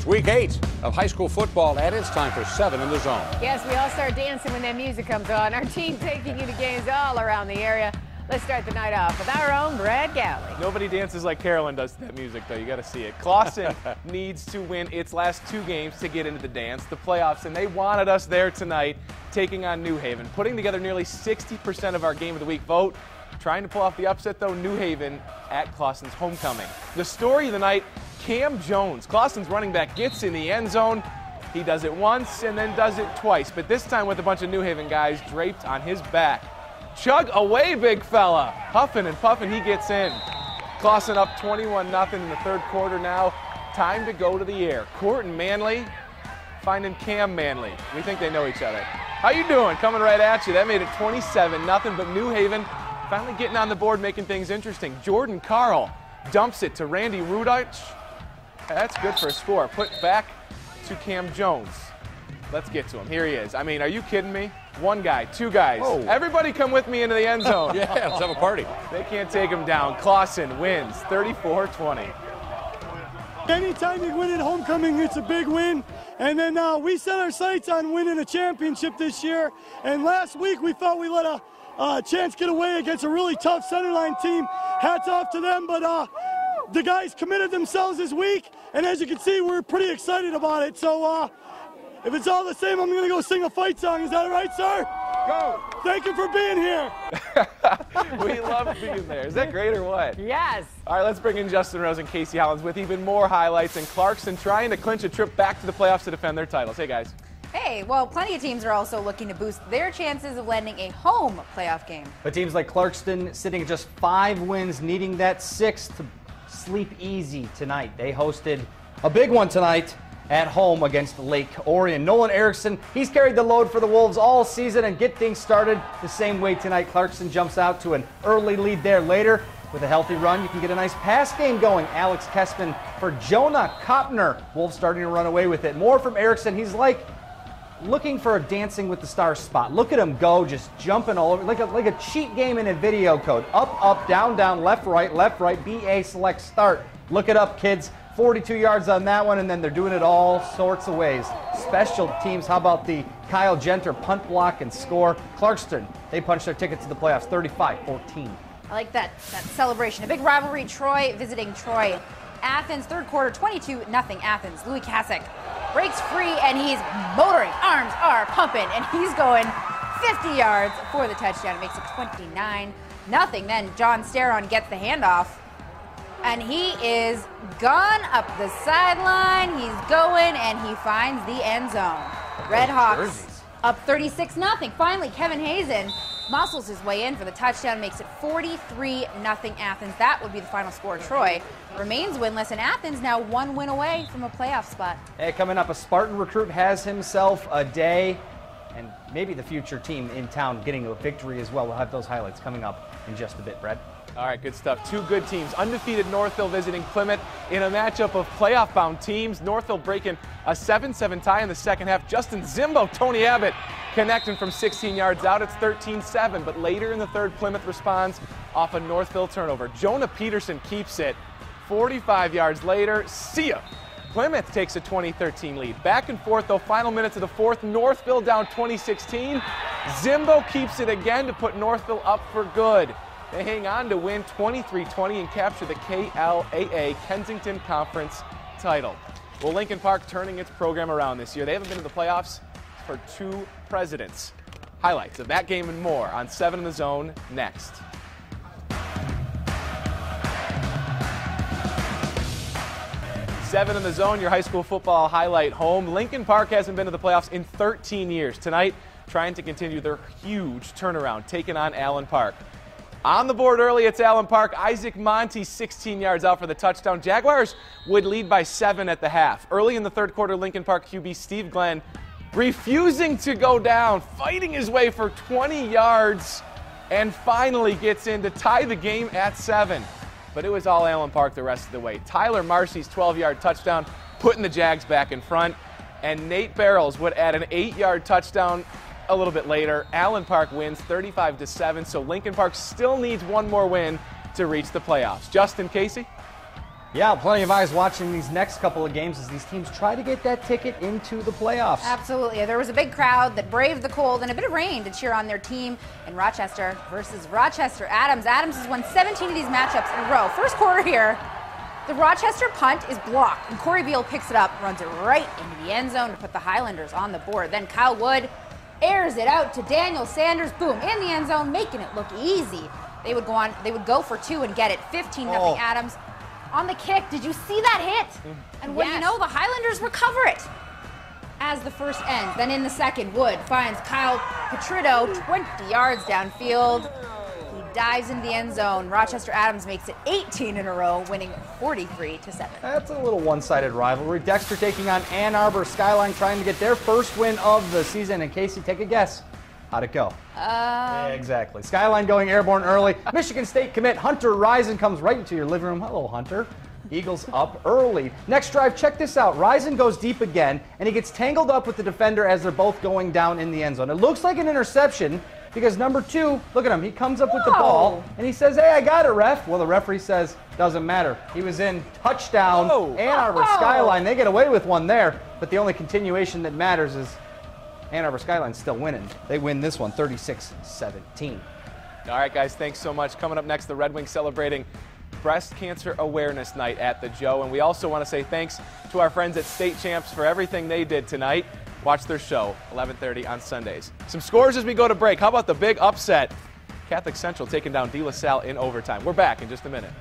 Week 8 of high school football, and it's time for 7 in the Zone. Yes, we all start dancing when that music comes on. Our team taking you to games all around the area. Let's start the night off with our own Brad Galley. Nobody dances like Carolyn does to that music, though. You got to see it. Clawson needs to win its last 2 games to get into the dance, the playoffs, and they wanted us there tonight, taking on New Haven, putting together nearly 60% of our Game of the Week vote. Trying to pull off the upset, though, New Haven at Clawson's homecoming. The story of the night, Cam Jones, Clawson's running back, gets in the end zone. He does it once and then does it twice, but this time with a bunch of New Haven guys draped on his back. Chug away, big fella. Huffing and puffing, he gets in. Clawson up 21-0 in the third quarter now. Time to go to the air. Court and Manley finding Cam Manley. We think they know each other. How you doing? Coming right at you. That made it 27-0, but New Haven finally getting on the board, making things interesting. Jordan Carl dumps it to Randy Rudich. That's good for a score. Put back to Cam Jones. Let's get to him. Here he is. I mean, are you kidding me? 1 guy, 2 guys. Whoa. Everybody come with me into the end zone. Yeah, let's have a party. They can't take him down. Clawson wins 34-20. Anytime you win at homecoming, it's a big win. And then we set our sights on winning a championship this year. And last week we thought we let a chance get away against a really tough centerline team. Hats off to them, but the guys committed themselves this week, and as you can see, we're pretty excited about it. So if it's all the same, I'm going to go sing a fight song. Is that all right, sir? Go. Thank you for being here. We love being there. Is that great or what? Yes. All right, let's bring in Justin Rose and Casey Hollins with even more highlights, and Clarkson trying to clinch a trip back to the playoffs to defend their titles. Hey, guys. Hey, well, plenty of teams are also looking to boost their chances of landing a home playoff game. But teams like Clarkson sitting at just 5 wins, needing that 6th to sleep easy tonight. They hosted a big one tonight at home against Lake Orion. Nolan Erickson, he's carried the load for the Wolves all season and get things started the same way tonight. Clarkson jumps out to an early lead there later. With a healthy run, you can get a nice pass game going. Alex Kessman for Jonah Kopner. Wolves starting to run away with it. More from Erickson. He's like looking for a Dancing with the Stars spot. Look at him go, just jumping all over, like a cheat game in a video code. Up, up, down, down, left, right, BA, select, start. Look it up, kids. 42 yards on that one, and then they're doing it all sorts of ways. Special teams, how about the Kyle Genter punt block and score? Clarkson, they punched their ticket to the playoffs, 35-14. I like that celebration. A big rivalry, Troy visiting Troy. Athens, third quarter, 22-0 Athens. Louis Kasek breaks free, and he's motoring. Arms are pumping, and he's going 50 yards for the touchdown. It makes it 29-0. Then John Steron gets the handoff, and he is gone up the sideline. He's going, and he finds the end zone. Red Hawks up 36-0. Finally, Kevin Hazen muscles his way in for the touchdown, makes it 43-0 Athens. That would be the final score. Troy remains winless, and Athens now 1 win away from a playoff spot. Hey, coming up, a Spartan recruit has himself a day, and maybe the future team in town getting a victory as well. We'll have those highlights coming up in just a bit, Brad. All right, good stuff. 2 good teams. Undefeated Northville visiting Plymouth in a matchup of playoff-bound teams. Northville breaking a 7-7 tie in the second half. Justin Zimbo, Tony Abbott connecting from 16 yards out. It's 13-7, but later in the third, Plymouth responds off a Northville turnover. Jonah Peterson keeps it. 45 yards later, see ya. Plymouth takes a 20-13 lead. Back and forth, though, final minutes of the fourth. Northville down 20-16. Zimbo keeps it again to put Northville up for good. They hang on to win 23-20 and capture the KLAA Kensington Conference title. Well, Linkin Park turning its program around this year. They haven't been to the playoffs for 2 presidents. Highlights of that game and more on 7 in the Zone next. Seven in the Zone, your high school football highlight home. Linkin Park hasn't been to the playoffs in 13 years. Tonight, trying to continue their huge turnaround, taking on Allen Park. On the board early, it's Allen Park. Isaac Monty, 16 yards out for the touchdown. Jaguars would lead by 7 at the half. Early in the third quarter, Linkin Park QB Steve Glenn refusing to go down, fighting his way for 20 yards, and finally gets in to tie the game at 7. But it was all Allen Park the rest of the way. Tyler Marcy's 12-yard touchdown, putting the Jags back in front, and Nate Barrels would add an 8-yard touchdown a little bit later. Allen Park wins 35-7, so Linkin Park still needs 1 more win to reach the playoffs. Justin, Casey? Yeah, plenty of eyes watching these next couple of games as these teams try to get that ticket into the playoffs. Absolutely. There was a big crowd that braved the cold and a bit of rain to cheer on their team in Rochester versus Rochester. Adams has won 17 of these matchups in a row. First quarter here, the Rochester punt is blocked, and Corey Beal picks it up, runs it right into the end zone to put the Highlanders on the board. Then Kyle Wood airs it out to Daniel Sanders, boom, in the end zone, making it look easy. They would go for 2 and get it, 15-0 Adams. On the kick, did you see that hit? And what do you know, the Highlanders recover it as the first ends. Then in the second, Wood finds Kyle Petritto 20 yards downfield. He dives into the end zone. Rochester Adams makes it 18 in a row, winning 43-7. That's a little one-sided rivalry. Dexter taking on Ann Arbor. Skyline trying to get their first win of the season. And Casey, take a guess. How'd it go? Yeah, exactly. Skyline going airborne early. Michigan State commit Hunter Risen comes right into your living room. Hello, Hunter. Eagles up early. Next drive, check this out. Risen goes deep again, and he gets tangled up with the defender as they're both going down in the end zone. It looks like an interception because number 2, look at him. He comes up with the ball, and he says, hey, I got it, ref. Well, the referee says, doesn't matter. He was in. Touchdown. Ann Arbor Skyline. They get away with one there, but the only continuation that matters is Ann Arbor Skyline's still winning. They win this one 36-17. All right, guys, thanks so much. Coming up next, the Red Wings celebrating Breast Cancer Awareness Night at the Joe. And we also want to say thanks to our friends at State Champs for everything they did tonight. Watch their show, 11:30 on Sundays. Some scores as we go to break. How about the big upset? Catholic Central taking down De La Salle in overtime. We're back in just a minute.